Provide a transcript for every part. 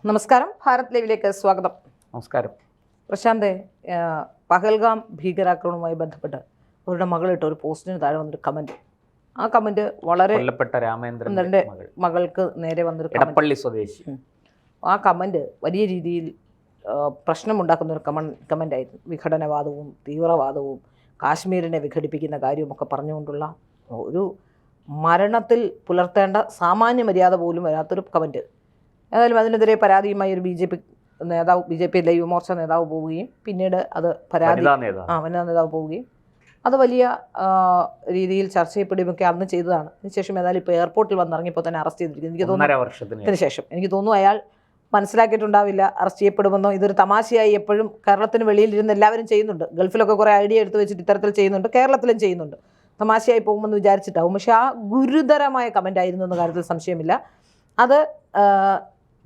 നമസ്കാരം, ഭാരത് ലൈവിലേക്ക് സ്വാഗതം. നമസ്കാരം. പ്രശാന്തെ, പഹൽഗാം ഭീകരാക്രമണവുമായി ബന്ധപ്പെട്ട് അവരുടെ മകളിട്ട ഒരു പോസ്റ്റിന് താഴെ വന്നൊരു കമന്റ്. ആ കമന്റ് വളരെ കൊല്ലപ്പെട്ട രാമേന്ദ്രന്റെ മകൾക്ക് നേരെ വന്നൊരു എടപ്പള്ളി സ്വദേശി. ആ കമന്റ് വലിയ രീതിയിൽ പ്രശ്നമുണ്ടാക്കുന്ന ഒരു കമന്റ് ആയിരുന്നു. വിഘടനവാദവും തീവ്രവാദവും കാശ്മീരിനെ വിഘടിപ്പിക്കുന്ന കാര്യവുമൊക്കെ പറഞ്ഞുകൊണ്ടുള്ള ഒരു മരണത്തിൽ പുലർത്തേണ്ട സാമാന്യ മര്യാദ പോലും വരാത്തൊരു കമന്റ്. ഏതായാലും അതിനെതിരെ പരാതിയുമായി ഒരു BJP യുവമോർച്ച നേതാവ് പോവുകയും പിന്നീട് അത് വനിതാ നേതാവ് പോവുകയും അത് വലിയ രീതിയിൽ ചർച്ച ചെയ്യപ്പെടുകയൊക്കെ അന്ന് ചെയ്തതാണ്. അതിനുശേഷം ഏതായാലും ഇപ്പോൾ എയർപോർട്ടിൽ വന്നിറങ്ങിയപ്പോൾ തന്നെ അറസ്റ്റ് ചെയ്തിരിക്കുന്നു. എനിക്ക് തോന്നുന്നു ശേഷം എനിക്ക് തോന്നുന്നു അയാൾ മനസ്സിലാക്കിയിട്ടുണ്ടാവില്ല അറസ്റ്റ് ചെയ്യപ്പെടുമെന്നോ. ഇതൊരു തമാശയായി എപ്പോഴും കേരളത്തിന് വെളിയിലിരുന്ന് എല്ലാവരും ചെയ്യുന്നുണ്ട്. ഗൾഫിലൊക്കെ കുറേ ഐഡിയ എടുത്ത് വെച്ചിട്ട് ഇത്തരത്തിൽ ചെയ്യുന്നുണ്ട്, കേരളത്തിലും ചെയ്യുന്നുണ്ട്. തമാശയായി പോകുമെന്ന് വിചാരിച്ചിട്ടാവും. പക്ഷെ ആ ഗുരുതരമായ കമൻ്റ് ആയിരുന്നു എന്ന കാര്യത്തിൽ സംശയമില്ല. അത്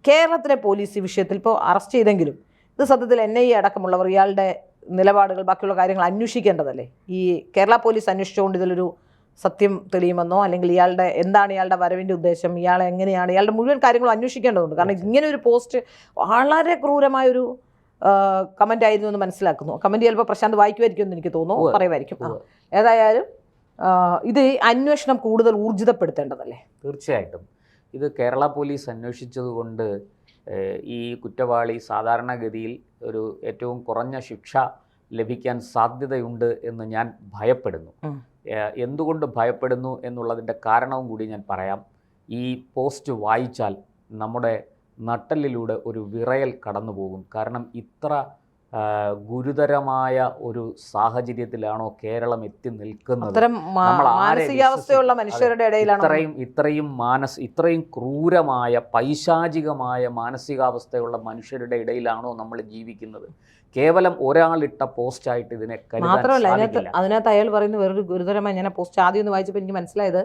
കേരളത്തിലെ പോലീസ് ഈ വിഷയത്തിൽ ഇപ്പോൾ അറസ്റ്റ് ചെയ്തെങ്കിലും ഇത് സത്യത്തിൽ NIA അടക്കമുള്ളവർ ഇയാളുടെ നിലപാടുകൾ ബാക്കിയുള്ള കാര്യങ്ങൾ അന്വേഷിക്കേണ്ടതല്ലേ? ഈ കേരള പോലീസ് അന്വേഷിച്ചുകൊണ്ട് ഇതിലൊരു സത്യം തെളിയുമെന്നോ അല്ലെങ്കിൽ എന്താണ് ഇയാളുടെ വരവിൻ്റെ ഉദ്ദേശം, ഇയാളെ എങ്ങനെയാണ്, ഇയാളുടെ മുഴുവൻ കാര്യങ്ങളും അന്വേഷിക്കേണ്ടതുണ്ട്. കാരണം ഇങ്ങനെ ഒരു പോസ്റ്റ് വളരെ ക്രൂരമായൊരു കമൻ്റ് ആയിരുന്നു എന്ന് മനസ്സിലാക്കുന്നു. കമൻറ്റ് ചിലപ്പോൾ പ്രശാന്ത് വായിക്കുമായിരിക്കും എന്ന് എനിക്ക് തോന്നുന്നു, പറയുമായിരിക്കും. ഏതായാലും ഇത് അന്വേഷണം കൂടുതൽ ഊർജിതപ്പെടുത്തേണ്ടതല്ലേ? തീർച്ചയായിട്ടും. ഇത് കേരള പോലീസ് അന്വേഷിച്ചതുകൊണ്ട് ഈ കുറ്റവാളി സാധാരണഗതിയിൽ ഒരു ഏറ്റവും കുറഞ്ഞ ശിക്ഷ ലഭിക്കാൻ സാധ്യതയുണ്ട് എന്ന് ഞാൻ ഭയപ്പെടുന്നു. എന്തുകൊണ്ട് ഭയപ്പെടുന്നു എന്നുള്ളതിൻ്റെ കാരണവും കൂടി ഞാൻ പറയാം. ഈ പോസ്റ്റ് വായിച്ചാൽ നമ്മുടെ നട്ടലിലൂടെ ഒരു വിറയൽ കടന്നു പോകും. കാരണം ഇത്ര ഗുരുതരമായ ഒരു സാഹചര്യത്തിലാണോ കേരളം എത്തി നിൽക്കുന്നത്? മാനസികാവസ്ഥയുള്ള മനുഷ്യരുടെ ഇടയിലാണ് ഇത്രയും ക്രൂരമായ പൈശാചികമായ മാനസികാവസ്ഥയുള്ള മനുഷ്യരുടെ ഇടയിലാണോ നമ്മൾ ജീവിക്കുന്നത്? കേവലം ഒരാളിട്ട പോസ്റ്റായിട്ട് ഇതിനെ മാത്രമല്ല, അതിനകത്ത് അയാൾ പറയുന്ന വേറൊരു ഗുരുതരമായ, ഞാൻ പോസ്റ്റ് ആദ്യം ഒന്ന് വായിച്ചപ്പോൾ എനിക്ക് മനസ്സിലായത്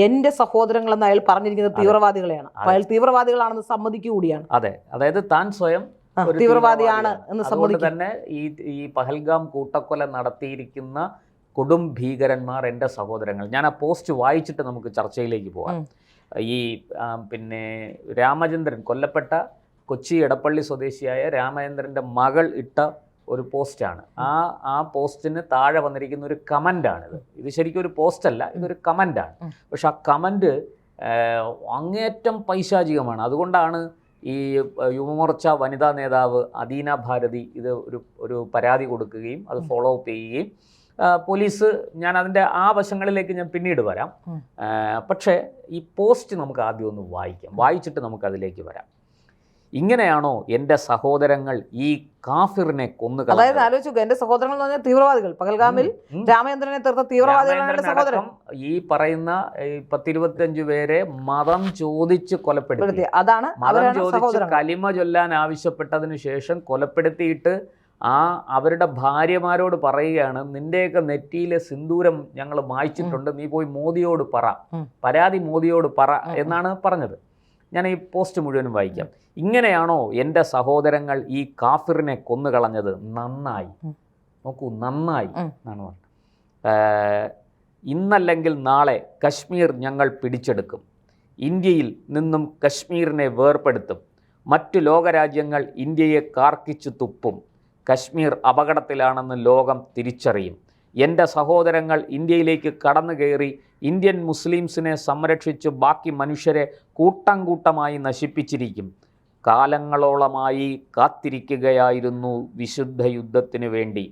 എന്റെ സഹോദരങ്ങളെന്ന് അയാൾ പറഞ്ഞിരിക്കുന്നത് തീവ്രവാദികളെയാണ്. അയാൾ തീവ്രവാദികളാണെന്ന് സമ്മതിക്കുകയാണ്. അതെ, അതായത് താൻ സ്വയം തീവ്രവാദിയാണ് എന്ന് അതുകൊണ്ട് തന്നെ ഈ പഹൽഗാം കൂട്ടക്കൊല നടത്തിയിരിക്കുന്ന കൊടും ഭീകരന്മാർ എൻ്റെ സഹോദരങ്ങൾ. ഞാൻ ആ പോസ്റ്റ് വായിച്ചിട്ട് നമുക്ക് ചർച്ചയിലേക്ക് പോകാം. ഈ പിന്നെ രാമചന്ദ്രൻ, കൊല്ലപ്പെട്ട കൊച്ചി എടപ്പള്ളി സ്വദേശിയായ രാമചന്ദ്രൻ്റെ മകൾ ഇട്ട ഒരു പോസ്റ്റാണ്. ആ പോസ്റ്റിന് താഴെ വന്നിരിക്കുന്ന ഒരു കമൻ്റാണിത്. ഇത് ശരിക്കും ഒരു പോസ്റ്റല്ല, ഇതൊരു കമൻ്റാണ്. പക്ഷെ ആ കമൻ്റ് അങ്ങേറ്റം പൈശാചികമാണ്. അതുകൊണ്ടാണ് ഈ യുവമോർച്ച വനിതാ നേതാവ് അദീന ഭാരതി ഇത് ഒരു പരാതി കൊടുക്കുകയും അത് ഫോളോ അപ്പ് ചെയ്യുകയും പോലീസ്, ഞാൻ അതിൻ്റെ ആ വശങ്ങളിലേക്ക് ഞാൻ പിന്നീട് വരാം. പക്ഷേ ഈ പോസ്റ്റ് നമുക്ക് ആദ്യം ഒന്ന് വായിച്ചിട്ട് നമുക്കതിലേക്ക് വരാം. ഇങ്ങനെയാണോ എൻ്റെ സഹോദരങ്ങൾ ഈ കാഫിറിനെ കൊന്നുകളഞ്ഞത്? അതായത് ആലോചിച്ചു, എന്റെ സഹോദരങ്ങൾ എന്ന് പറഞ്ഞാൽ തീവ്രവാദികൾ. പഹൽഗാമിൽ രാമചന്ദ്രനെ തീർത്ത തീവ്രവാദികളാണ് ഈ പറയുന്ന 10-25 പേരെ മതം ചോദിച്ച് കൊലപ്പെടുത്തി. അതാണ് മതം ചോദിച്ച് കലിമ ചൊല്ലാൻ ആവശ്യപ്പെട്ടതിന് ശേഷം കൊലപ്പെടുത്തിയിട്ട് അവരുടെ ഭാര്യമാരോട് പറയുകയാണ്, നിന്റെയൊക്കെ നെറ്റിയിലെ സിന്ദൂരം ഞങ്ങൾ മായ്ച്ചിട്ടുണ്ട്, നീ പോയി മോദിയോട് പരാതി മോദിയോട് പറ എന്നാണ് പറഞ്ഞത്. ഞാൻ ഈ പോസ്റ്റ് മുഴുവനും വായിക്കാം. ഇങ്ങനെയാണോ എൻ്റെ സഹോദരങ്ങൾ ഈ കാഫിറിനെ കൊന്നുകളഞ്ഞത്? നന്നായി, നോക്കൂ, നന്നായി എന്നാണ് പറഞ്ഞത്. ഇന്നല്ലെങ്കിൽ നാളെ കശ്മീർ ഞങ്ങൾ പിടിച്ചെടുക്കും. ഇന്ത്യയിൽ നിന്നും കശ്മീരിനെ വേർപെടുത്തും. മറ്റു ലോകരാജ്യങ്ങൾ ഇന്ത്യയെ കാർക്കിച്ചു തുപ്പും. കശ്മീർ അപകടത്തിലാണെന്ന് ലോകം തിരിച്ചറിയും. എൻ്റെ സഹോദരങ്ങൾ ഇന്ത്യയിലേക്ക് കടന്നു കയറി ഇന്ത്യൻ മുസ്ലിംസിനെ സംരക്ഷിച്ച് ബാക്കി മനുഷ്യരെ കൂട്ടം കൂട്ടമായി നശിപ്പിച്ചിരിക്കും. കാലങ്ങളോളമായി കാത്തിരിക്കുകയായിരുന്നു വിശുദ്ധ യുദ്ധത്തിന് വേണ്ടി.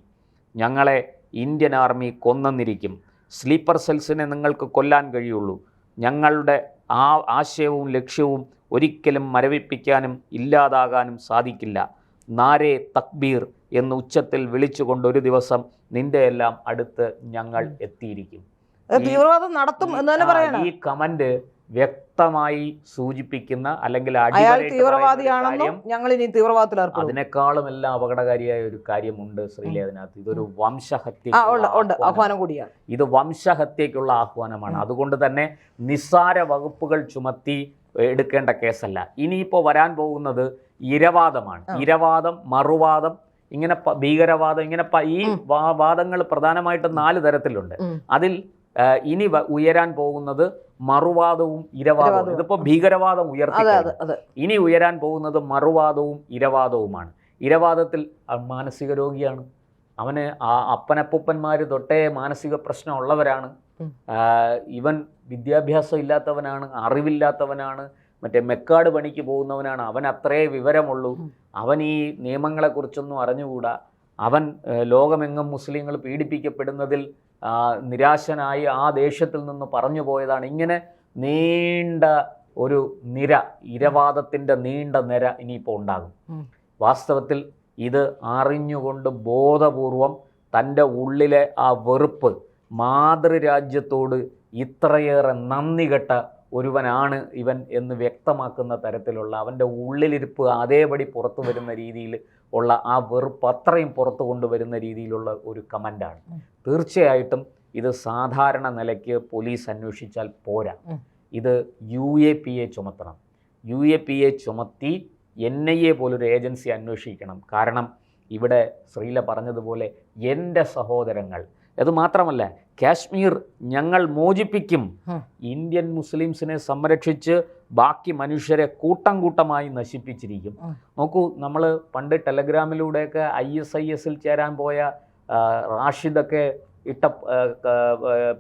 ഞങ്ങളെ ഇന്ത്യൻ ആർമി കൊന്നെന്നിരിക്കും. സ്ലീപ്പർ സെൽസിനെ നിങ്ങൾക്ക് കൊല്ലാൻ കഴിയുള്ളൂ. ഞങ്ങളുടെ ആശയവും ലക്ഷ്യവും ഒരിക്കലും മരവിപ്പിക്കാനും ഇല്ലാതാകാനും സാധിക്കില്ല. നാരേ തക്ബീർ എന്ന് ഉച്ചത്തിൽ വിളിച്ചുകൊണ്ട് ഒരു ദിവസം നിന്റെ എല്ലാം അടുത്ത് ഞങ്ങൾ എത്തിയിരിക്കും. തീവ്രവാദം നടത്തും എന്ന് തന്നെ പറയണം. ഈ കമന്റ് വ്യക്തമായി സൂചിപ്പിക്കുന്ന അല്ലെങ്കിൽ തീവ്രവാദിയാണെന്നും ഞങ്ങൾ ഇനി തീവ്രവാദത്തിൽ ഏർപ്പെടും. അതിനേക്കാളും എല്ലാം അപകടകാരിയായ ഒരു കാര്യമുണ്ട് ശ്രീലേ അതിനകത്ത്. ഇതൊരു വംശഹത്യ ആഹ്വാനം കൂടിയാണ്. ഇത് വംശഹത്യക്കുള്ള ആഹ്വാനമാണ്. അതുകൊണ്ട് തന്നെ നിസ്സാര വകുപ്പുകൾ ചുമത്തി എടുക്കേണ്ട കേസല്ല. ഇനിയിപ്പോൾ വരാൻ പോകുന്നത് ഇരവാദമാണ്. ഇരവാദം, മറുവാദം, ഇങ്ങനെ ഭീകരവാദം, ഇങ്ങനെ ഈ വാദങ്ങൾ പ്രധാനമായിട്ടും 4 തരത്തിലുണ്ട്. അതിൽ ഇനി ഉയരാൻ പോകുന്നത് മറുവാദവും ഇരവാദവും. ഇതിപ്പോൾ ഭീകരവാദം ഉയർത്തി, ഇനി ഉയരാൻ പോകുന്നത് മറുവാദവും ഇരവാദവുമാണ്. ഇരവാദത്തിൽ മാനസിക രോഗിയാണ്, അവന് അപ്പനപ്പൂപ്പന്മാർ തൊട്ടേ മാനസിക പ്രശ്നമുള്ളവരാണ്, ഇവൻ വിദ്യാഭ്യാസം ഇല്ലാത്തവനാണ്, അറിവില്ലാത്തവനാണ്, മറ്റേ മെക്കാട് പണിക്ക് പോകുന്നവനാണ്, അവൻ അത്രേ വിവരമുള്ളൂ, അവൻ ഈ നിയമങ്ങളെക്കുറിച്ചൊന്നും അറിഞ്ഞുകൂടാ, അവൻ ലോകമെങ്ങും മുസ്ലിങ്ങൾ പീഡിപ്പിക്കപ്പെടുന്നതിൽ നിരാശനായി ആ ദേശത്തിൽ നിന്ന് പറഞ്ഞു പോയതാണ്. ഇങ്ങനെ നീണ്ട ഒരു നിര, ഇരവാദത്തിൻ്റെ നീണ്ട നിര ഇനിയിപ്പോൾ ഉണ്ടാകും. വാസ്തവത്തിൽ ഇത് അറിഞ്ഞുകൊണ്ട് ബോധപൂർവം തൻ്റെ ഉള്ളിലെ ആ വെറുപ്പ്, മാതൃരാജ്യത്തോട് ഇത്രയേറെ നന്ദി കെട്ട ഒരുവനാണ് ഇവൻ എന്ന് വ്യക്തമാക്കുന്ന തരത്തിലുള്ള അവൻ്റെ ഉള്ളിലിരിപ്പ് അതേപടി പുറത്തു വരുന്ന രീതിയിൽ ഉള്ള ആ വെറുപ്പ് അത്രയും പുറത്തു കൊണ്ടുവരുന്ന രീതിയിലുള്ള ഒരു കമൻ്റാണ്. തീർച്ചയായിട്ടും ഇത് സാധാരണ നിലയ്ക്ക് പോലീസ് അന്വേഷിച്ചാൽ പോരാ, ഇത് UAPA ചുമത്തണം. UAPA ചുമത്തി NIA പോലൊരു ഏജൻസി അന്വേഷിക്കണം. കാരണം ഇവിടെ ശ്രീല പറഞ്ഞതുപോലെ എൻ്റെ സഹോദരങ്ങൾ, അതുമാത്രമല്ല കാശ്മീർ ഞങ്ങൾ മോചിപ്പിക്കും, ഇന്ത്യൻ മുസ്ലിംസിനെ സംരക്ഷിച്ച് ബാക്കി മനുഷ്യരെ കൂട്ടം കൂട്ടമായി നശിപ്പിച്ചിരിക്കും. നോക്കൂ, നമ്മൾ പണ്ട് ടെലഗ്രാമിലൂടെയൊക്കെ ISIS-ൽ ചേരാൻ പോയ റാഷിദൊക്കെ ഇട്ട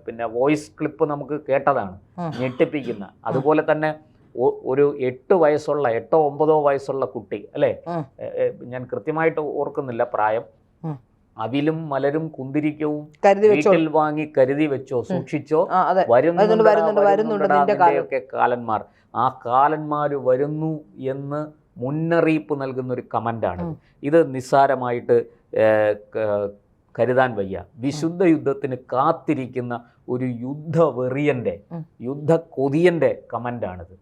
പിന്നെ വോയിസ് ക്ലിപ്പ് നമുക്ക് കേട്ടതാണ്, ഞെട്ടിപ്പിക്കുന്ന. അതുപോലെ തന്നെ ഒരു 8 വയസ്സുള്ള 8 9 വയസ്സുള്ള കുട്ടി അല്ലേ, ഞാൻ കൃത്യമായിട്ട് ഓർക്കുന്നില്ല പ്രായം, അവിലും മലരും കുന്തിരിക്കവും വീട്ടിൽ വാങ്ങി കരുതി വെച്ചോ, സൂക്ഷിച്ചോ, വരുന്നുണ്ടൊക്കെ കാലന്മാർ, ആ കാലന്മാര് വരുന്നു എന്ന് മുന്നറിയിപ്പ് നൽകുന്ന ഒരു കമന്റാണ്. ഇത് നിസ്സാരമായിട്ട് കരുതാൻ വയ്യ. വിശുദ്ധ യുദ്ധത്തിന് കാത്തിരിക്കുന്ന ഒരു യുദ്ധവെറിയന്റെ, യുദ്ധ കൊതിയന്റെ കമന്റാണിത്.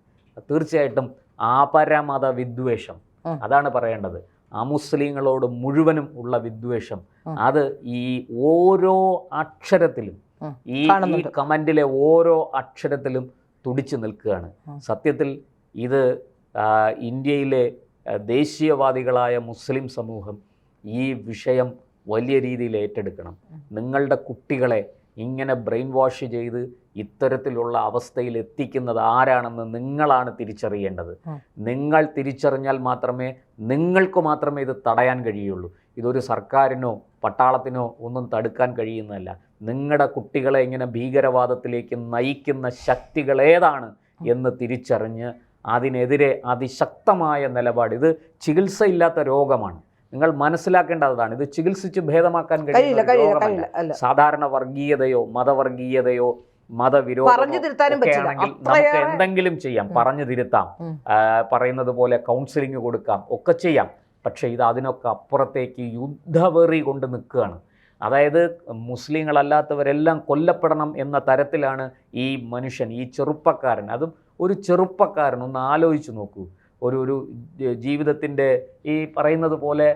തീർച്ചയായിട്ടും ആപരമത വിദ്വേഷം, അതാണ് പറയേണ്ടത്. അമുസ്ലിങ്ങളോട് മുഴുവനും ഉള്ള വിദ്വേഷം, അത് ഈ ഓരോ അക്ഷരത്തിലും, ഈ കമന്റിലെ ഓരോ അക്ഷരത്തിലും തുടിച്ചു നിൽക്കുകയാണ്. സത്യത്തിൽ ഇത് ഇന്ത്യയിലെ ദേശീയവാദികളായ മുസ്ലിം സമൂഹം ഈ വിഷയം വലിയ രീതിയിൽ ഏറ്റെടുക്കണം. നിങ്ങളുടെ കുട്ടികളെ ഇങ്ങനെ ബ്രെയിൻ വാഷ് ചെയ്ത് ഇത്തരത്തിലുള്ള അവസ്ഥയിൽ എത്തിക്കുന്നത് ആരാണെന്ന് നിങ്ങളാണ് തിരിച്ചറിയേണ്ടത്. നിങ്ങൾ തിരിച്ചറിഞ്ഞാൽ മാത്രമേ നിങ്ങൾക്ക് മാത്രമേ ഇത് തടയാൻ കഴിയുള്ളൂ. ഇതൊരു സർക്കാരിനോ പട്ടാളത്തിനോ ഒന്നും തടുക്കാൻ കഴിയുന്നതല്ല. നിങ്ങളുടെ കുട്ടികളെ ഇങ്ങനെ ഭീകരവാദത്തിലേക്ക് നയിക്കുന്ന ശക്തികൾ ഏതാണ് എന്ന് തിരിച്ചറിഞ്ഞ് അതിനെതിരെ അതിശക്തമായ നിലപാട്. ഇത് ചികിത്സയില്ലാത്ത രോഗമാണ്, നിങ്ങൾ മനസ്സിലാക്കേണ്ടതാണ്. ഇത് ചികിത്സിച്ച് ഭേദമാക്കാൻ കഴിയില്ല. സാധാരണ വർഗീയതയോ മതവർഗീയതയോ മതവിരോധമൊക്കെയാണെങ്കിൽ നമുക്ക് എന്തെങ്കിലും ചെയ്യാം, പറഞ്ഞു തിരുത്താം, പറയുന്നത് പോലെ കൗൺസിലിംഗ് കൊടുക്കാം, ഒക്കെ ചെയ്യാം. പക്ഷേ ഇത് അതിനൊക്കെ അപ്പുറത്തേക്ക് യുദ്ധവെറി കൊണ്ട് നിൽക്കുകയാണ്. അതായത് മുസ്ലിങ്ങളല്ലാത്തവരെല്ലാം കൊല്ലപ്പെടണം എന്ന തരത്തിലാണ് ഈ മനുഷ്യൻ, ഈ ചെറുപ്പക്കാരൻ. അതും ഒരു ചെറുപ്പക്കാരൻ, ഒന്ന് ആലോചിച്ച് നോക്കൂ. ഒരു ജീവിതത്തിൻ്റെ ഈ പറയുന്നത് പോലെ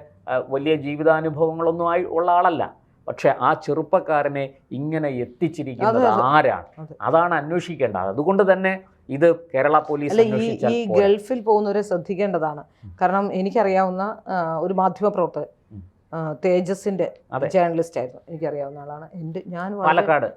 വലിയ ജീവിതാനുഭവങ്ങളൊന്നും ഉള്ള ആളല്ല. പക്ഷെ ആ ചെറുപ്പക്കാരനെ ഇങ്ങനെ എത്തിച്ചിരിക്കുന്നത് ആരാണ്? അതാണ് അന്വേഷിക്കേണ്ടത്. അതുകൊണ്ട് തന്നെ ഇത് കേരള പോലീസ് ഈ ഗൾഫിൽ പോകുന്നവരെ ശ്രദ്ധിക്കേണ്ടതാണ്. കാരണം എനിക്കറിയാവുന്ന ഒരു മാധ്യമ പ്രവർത്തകൻ, തേജസിന്റെ ജേർണലിസ്റ്റ് ആയിരുന്നു, എനിക്കറിയാവുന്ന ആളാണ്. പാലക്കാട്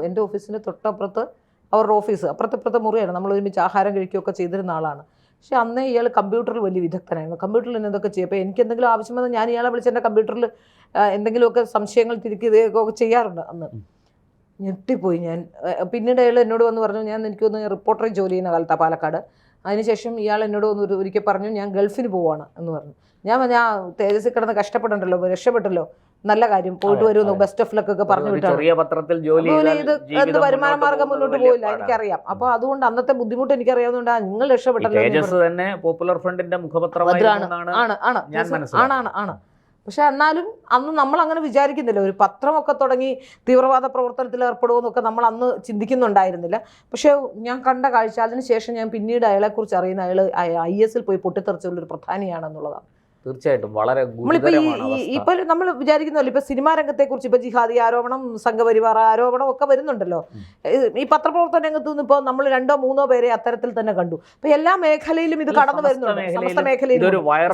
എൻ്റെ ഓഫീസിന്റെ തൊട്ടപ്പുറത്ത് അവരുടെ ഓഫീസ്, അപ്പുറത്തെ മുറിയാണ്, നമ്മൾ ഒരുമിച്ച് ആഹാരം കഴിക്കുകയൊക്കെ ചെയ്തിരുന്ന ആളാണ്. പക്ഷെ അന്നേ ഇയാൾ കമ്പ്യൂട്ടറിൽ വലിയ വിദഗ്ധനായിരുന്നു. കമ്പ്യൂട്ടറിൽ എന്തൊക്കെ ചെയ്യും. അപ്പോൾ എനിക്ക് എന്തെങ്കിലും ആവശ്യം വന്നാൽ ഞാൻ ഇയാളെ വിളിച്ച് എൻ്റെ കമ്പ്യൂട്ടറിൽ എന്തെങ്കിലുമൊക്കെ സംശയങ്ങൾ തിരിക്കുകയൊക്കെ ചെയ്യാറുണ്ട്. അന്ന് ഞെട്ടിപ്പോയി ഞാൻ. പിന്നീട് അയാൾ എന്നോട് വന്ന് പറഞ്ഞു, എനിക്കൊന്ന് റിപ്പോർട്ടറിൽ ജോലി ചെയ്യുന്ന കാലത്താണ് പാലക്കാട്. അതിനുശേഷം ഇയാൾ എന്നോട് വന്ന് ഒരിക്കൽ പറഞ്ഞു, ഞാൻ ഗൾഫിന് പോവാണ് എന്ന് പറഞ്ഞു. ഞാൻ തേജസ്സിൽ കിടന്ന് കഷ്ടപ്പെടണ്ടല്ലോ, രക്ഷപ്പെട്ടല്ലോ, നല്ല കാര്യം, പോയിട്ട് വരുന്നു, ബെസ്റ്റ് ഓഫ് ലക്ക് ഒക്കെ പറഞ്ഞു വിട്ടാണ്. ജോലി ചെയ്ത് എന്ത് വരുമാന മാർഗം മുന്നോട്ട് പോയില്ല, എനിക്കറിയാം. അപ്പോൾ അതുകൊണ്ട് അന്നത്തെ ബുദ്ധിമുട്ട് എനിക്കറിയാവുന്നതുകൊണ്ടാണ് നിങ്ങൾ രക്ഷപ്പെട്ടല്ലോ. പോപ്പുലർ ഫ്രണ്ടിന്റെ ആണ്. പക്ഷെ എന്നാലും അന്ന് നമ്മൾ അങ്ങനെ വിചാരിക്കുന്നില്ല. ഒരു പത്രമൊക്കെ തുടങ്ങി തീവ്രവാദ പ്രവർത്തനത്തിൽ ഏർപ്പെടുമെന്നൊക്കെ നമ്മൾ അന്ന് ചിന്തിക്കുന്നുണ്ടായിരുന്നില്ല. പക്ഷേ ഞാൻ കണ്ട കാഴ്ച, അതിനുശേഷം ഞാൻ പിന്നീട് അയാളെക്കുറിച്ച് അറിയുന്ന, അയാൾ IS-ൽ പോയി പൊട്ടിത്തെറിച്ചുള്ളൊരു പ്രധാനിയാണെന്നുള്ളതാണ്. തീർച്ചയായിട്ടും വളരെ ഇപ്പൊ നമ്മൾ വിചാരിക്കുന്നല്ലോ, ഇപ്പൊ സിനിമാ രംഗത്തെ കുറിച്ച് ഇപ്പൊ ജിഹാദി ആരോപണം, സംഘപരിവാർ ആരോപണം ഒക്കെ വരുന്നുണ്ടല്ലോ. ഈ പത്രപ്രവർത്തന രംഗത്ത് നിന്ന് ഇപ്പോൾ നമ്മൾ 2-3 പേരെ അത്തരത്തിൽ തന്നെ കണ്ടു. ഇപ്പൊ എല്ലാ മേഖലയിലും ഇത് കടന്നു വരുന്നുണ്ട്. സമസ്ത മേഖലയിലും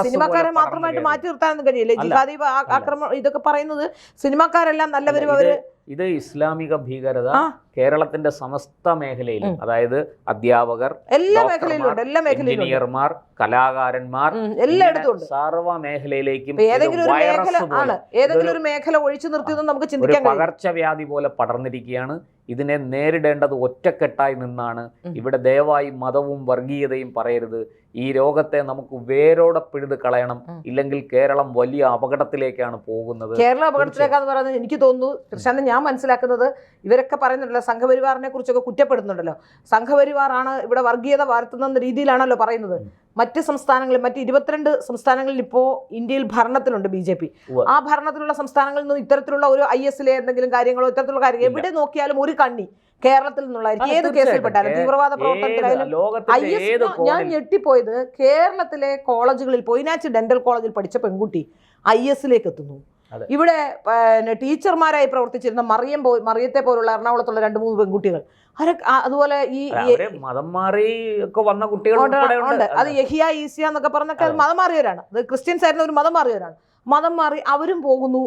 സിനിമാക്കാരെ മാത്രമായിട്ട് മാറ്റി നിർത്താനൊന്നും കഴിയില്ലേ. ജിഹാദി ആക്രമണം ഇതൊക്കെ പറയുന്നത് സിനിമാക്കാരെല്ലാം നല്ലവരും അവര് ഇത് ഇസ്ലാമിക ഭീകരത കേരളത്തിന്റെ സമസ്ത മേഖലയിലും, അതായത് അധ്യാപകർ, എല്ലാ മേഖലയിലും എഞ്ചിനീയർമാർ, കലാകാരന്മാർ, എല്ലായിടത്തും സർവ്വ മേഖലയിലേക്കും ഏതെങ്കിലും ഒരു മേഖല ഒഴിച്ചു നിർത്തിയെന്ന് നമുക്ക് ചിന്തിക്കാൻ പകർച്ചവ്യാധി പോലെ പടർന്നിരിക്കുകയാണ്. ഇതിനെ നേരിടേണ്ടത് ഒറ്റക്കെട്ടായി നിന്നാണ്. ഇവിടെ ദയവായി മതവും വർഗീയതയും പറയരുത്. ഈ രോഗത്തെ നമുക്ക് വേരോടെ പിഴുത് കളയണം, ഇല്ലെങ്കിൽ കേരളം വലിയ അപകടത്തിലേക്കാണ് പോകുന്നത്. കേരളം അപകടത്തിലേക്കാന്ന് പറയുന്നത് എനിക്ക് തോന്നുന്നു കൃഷ്ണൻ, ഞാൻ മനസ്സിലാക്കുന്നത് ഇവരൊക്കെ പറയുന്നുണ്ടല്ലോ, സംഘപരിവാറിനെ കുറിച്ചൊക്കെ കുറ്റപ്പെടുന്നുണ്ടല്ലോ. സംഘപരിവാറാണ് ഇവിടെ വർഗീയത വാഴ്ത്തുന്ന രീതിയിലാണല്ലോ പറയുന്നത്. മറ്റ് സംസ്ഥാനങ്ങളിൽ, മറ്റ് 22 സംസ്ഥാനങ്ങളിൽ ഇപ്പോൾ ഇന്ത്യയിൽ ഭരണത്തിലുണ്ട് BJP. ആ ഭരണത്തിലുള്ള സംസ്ഥാനങ്ങളിൽ നിന്ന് ഇത്തരത്തിലുള്ള ഒരു IS-ലെ എന്തെങ്കിലും കാര്യങ്ങളോ ഇത്തരത്തിലുള്ള കാര്യങ്ങൾ എവിടെ നോക്കിയാലും ഒരു കണ്ണി കേരളത്തിൽ നിന്നുള്ളതായിരിക്കും. ഏത് കേസിൽപ്പെട്ടാലും, തീവ്രവാദ പ്രവർത്തനത്തിലായാലും ഞാൻ ഞെട്ടിപ്പോയത് കേരളത്തിലെ കോളേജുകളിൽ പൊയിനാച്ചി ഡെന്റൽ കോളേജിൽ പഠിച്ച പെൺകുട്ടി IS-ലേക്ക് എത്തുന്നു. ഇവിടെ ടീച്ചർമാരായി പ്രവർത്തിച്ചിരുന്ന മറിയത്തെ പോലുള്ള എറണാകുളത്തുള്ള 2-3 പെൺകുട്ടികൾ, അതുപോലെ ഈ മതം മാറി ഒക്കെ വന്ന കുട്ടികളുണ്ട്. അത് യഹിയ ഈസിയ എന്നൊക്കെ പറഞ്ഞൊക്കെ മതം മാറിയവരാണ്. അത് ക്രിസ്ത്യൻസ് ആയിരുന്ന ഒരു മതം മാറിയവരാണ്. മതം മാറി അവരും പോകുന്നു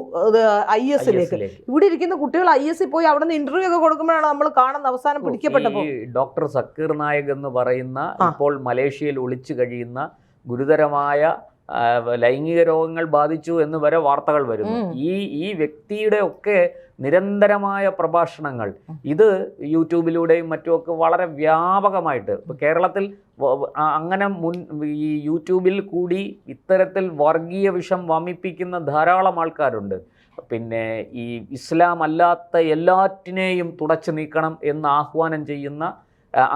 IS-ലേക്ക്. ഇവിടെ ഇരിക്കുന്ന കുട്ടികൾ IS-ൽ പോയി അവിടെ നിന്ന് ഇന്റർവ്യൂ ഒക്കെ കൊടുക്കുമ്പോഴാണ് നമ്മൾ കാണുന്ന അവസാനം പിടിക്കപ്പെട്ടപ്പോൾ ഡോക്ടർ സക്കീർ നായക് എന്ന് പറയുന്ന ഇപ്പോൾ മലേഷ്യയിൽ ഒളിച്ചു കഴിയുന്ന ഗുരുതരമായ ലൈംഗിക രോഗങ്ങൾ ബാധിച്ചു എന്ന് വരെ വാർത്തകൾ വരുന്നു. ഈ വ്യക്തിയുടെ ഒക്കെ നിരന്തരമായ പ്രഭാഷണങ്ങൾ ഇത് യൂട്യൂബിലൂടെയും മറ്റുമൊക്കെ വളരെ വ്യാപകമായിട്ട് ഇപ്പോൾ കേരളത്തിൽ അങ്ങനെ ഈ യൂട്യൂബിൽ കൂടി ഇത്തരത്തിൽ വർഗീയ വിഷം വമിപ്പിക്കുന്ന ധാരാളം ആൾക്കാരുണ്ട്. പിന്നെ ഈ ഇസ്ലാം അല്ലാത്ത എല്ലാറ്റിനെയും തുടച്ചു നീക്കണം എന്ന് ആഹ്വാനം ചെയ്യുന്ന,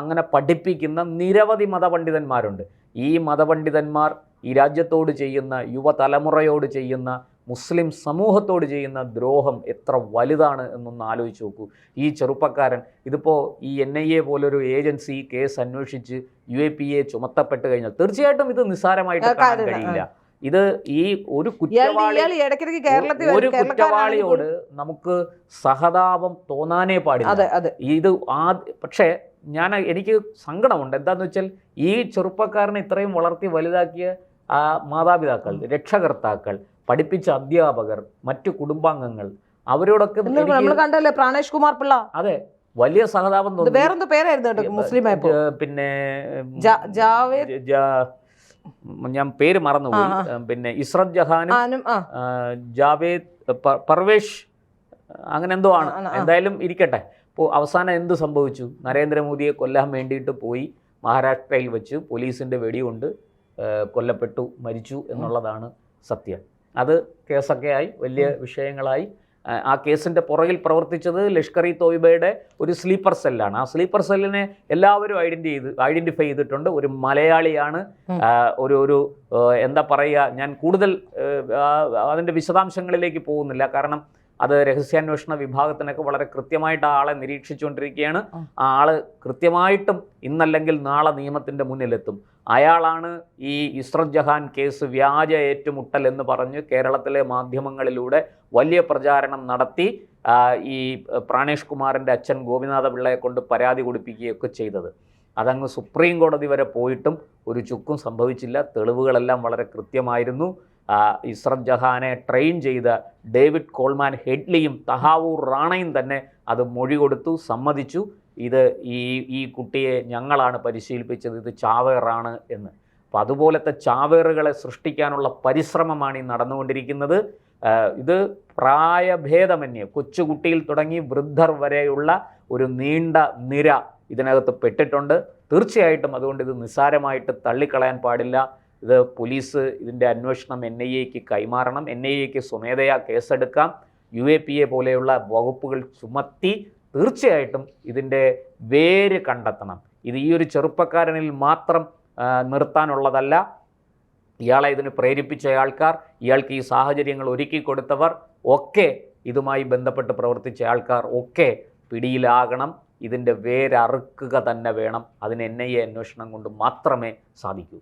അങ്ങനെ പഠിപ്പിക്കുന്ന നിരവധി മതപണ്ഡിതന്മാരുണ്ട്. ഈ മതപണ്ഡിതന്മാർ ഈ രാജ്യത്തോട് ചെയ്യുന്ന, യുവതലമുറയോട് ചെയ്യുന്ന, മുസ്ലിം സമൂഹത്തോട് ചെയ്യുന്ന ദ്രോഹം എത്ര വലുതാണ് എന്നൊന്ന് ആലോചിച്ച് നോക്കൂ. ഈ ചെറുപ്പക്കാരൻ ഇതിപ്പോൾ ഈ NIA പോലൊരു ഏജൻസി കേസ് അന്വേഷിച്ച് UAPA ചുമത്തപ്പെട്ട് കഴിഞ്ഞാൽ തീർച്ചയായിട്ടും ഇത് നിസ്സാരമായിട്ട് കാണാൻ കഴിയില്ല. ഇത് ഈ ഒരു കുറ്റവാളിയോട് നമുക്ക് സഹതാപം തോന്നാനേ പാടില്ല. ഇത് പക്ഷേ എനിക്ക് സങ്കടമുണ്ട്. എന്താന്ന് വെച്ചാൽ ഈ ചെറുപ്പക്കാരനെ ഇത്രയും വളർത്തി വലുതാക്കിയ മാതാപിതാക്കൾ, രക്ഷകർത്താക്കൾ, പഠിപ്പിച്ച അധ്യാപകർ, മറ്റു കുടുംബാംഗങ്ങൾ, അവരോടൊക്കെ കണ്ടല്ലേ പ്രാണേഷ് കുമാർ പിള്ള, അതെ, വലിയ സഹതാപം തോന്നി. വേറെന്തോ പേരായിരുന്നു മുസ്ലിം, പിന്നെ ഞാൻ പേര് മറന്നുപോയി. പിന്നെ ഇസ്രത് ജഹാനും ജാവേദ് പർവേഷ് അങ്ങനെ എന്തോ ആണ്. എന്തായാലും ഇരിക്കട്ടെ. ഇപ്പോൾ അവസാനം എന്ത് സംഭവിച്ചു? നരേന്ദ്രമോദിയെ കൊല്ലാൻ വേണ്ടിയിട്ട് പോയി മഹാരാഷ്ട്രയിൽ വെച്ച് പോലീസിൻ്റെ വെടികൊണ്ട് കൊല്ലപ്പെട്ടു, മരിച്ചു എന്നുള്ളതാണ് സത്യം. അത് കേസൊക്കെ ആയി, വലിയ വിഷയങ്ങളായി. ആ കേസിൻ്റെ പുറകിൽ പ്രവർത്തിച്ചത് ലഷ്കർ-ഇ തോയ്ബയുടെ ഒരു സ്ലീപ്പർ സെല്ലാണ്. ആ സ്ലീപ്പർ സെല്ലിനെ എല്ലാവരും ഐഡൻറ്റിഫൈ ചെയ്തിട്ടുണ്ട്. ഒരു മലയാളിയാണ്. ഒരു എന്താ പറയുക, ഞാൻ കൂടുതൽ അതിൻ്റെ വിശദാംശങ്ങളിലേക്ക് പോകുന്നില്ല. കാരണം അത് രഹസ്യാന്വേഷണ വിഭാഗത്തിനൊക്കെ വളരെ കൃത്യമായിട്ട് ആ ആളെ നിരീക്ഷിച്ചുകൊണ്ടിരിക്കുകയാണ്. ആ ആള് കൃത്യമായിട്ടും ഇന്നല്ലെങ്കിൽ നാളെ നിയമത്തിൻ്റെ മുന്നിലെത്തും. അയാളാണ് ഈ ഇസ്രത് ജഹാൻ കേസ് വ്യാജ ഏറ്റുമുട്ടൽ എന്ന് പറഞ്ഞ് കേരളത്തിലെ മാധ്യമങ്ങളിലൂടെ വലിയ പ്രചാരണം നടത്തി ഈ പ്രാണേഷ് കുമാറിൻ്റെ അച്ഛൻ ഗോപിനാഥ പിള്ളയെ കൊണ്ട് പരാതി കൊടുപ്പിക്കുകയൊക്കെ ചെയ്തത്. അതങ്ങ് സുപ്രീം കോടതി വരെ പോയിട്ടും ഒരു ചുക്കും സംഭവിച്ചില്ല. തെളിവുകളെല്ലാം വളരെ കൃത്യമായിരുന്നു. ഇസ്രത് ജഹാനെ ട്രെയിൻ ചെയ്ത ഡേവിഡ് കോൾമാൻ ഹെഡ്ലിയും തഹാവൂർ റാണയും തന്നെ അത് മൊഴി കൊടുത്തു, സമ്മതിച്ചു. ഇത് ഈ കുട്ടിയെ ഞങ്ങളാണ് പരിശീലിപ്പിച്ചത്, ഇത് ചാവേറാണ് എന്ന്. അപ്പോൾ അതുപോലത്തെ ചാവേറുകളെ സൃഷ്ടിക്കാനുള്ള പരിശ്രമമാണ് ഈ നടന്നുകൊണ്ടിരിക്കുന്നത്. ഇത് പ്രായഭേദമന്യേ കൊച്ചുകുട്ടിയിൽ തുടങ്ങി വൃദ്ധർ വരെയുള്ള ഒരു നീണ്ട നിര ഇതിനകത്ത് പെട്ടിട്ടുണ്ട്. തീർച്ചയായിട്ടും അതുകൊണ്ട് ഇത് നിസ്സാരമായിട്ട് തള്ളിക്കളയാൻ പാടില്ല. ഇത് പോലീസ് ഇതിൻ്റെ അന്വേഷണം NIAക്ക് കൈമാറണം. NIAക്ക് സ്വമേധയാ കേസെടുക്കാം. UAPA പോലെയുള്ള വകുപ്പുകൾ ചുമത്തി തീർച്ചയായിട്ടും ഇതിൻ്റെ വേര് കണ്ടെത്തണം. ഇത് ഈ ഒരു ചെറുപ്പക്കാരനിൽ മാത്രം നിർത്താനുള്ളതല്ല. ഇയാളെ ഇതിന് പ്രേരിപ്പിച്ച ആൾക്കാർ, ഇയാൾക്ക് ഈ സാഹചര്യങ്ങൾ ഒരുക്കി കൊടുത്തവർ ഒക്കെ, ഇതുമായി ബന്ധപ്പെട്ട് പ്രവർത്തിച്ച ആൾക്കാർ ഒക്കെ പിടിയിലാകണം. ഇതിൻ്റെ വേരറുക്കുക തന്നെ വേണം. അതിന് NIA അന്വേഷണം കൊണ്ട് മാത്രമേ സാധിക്കൂ.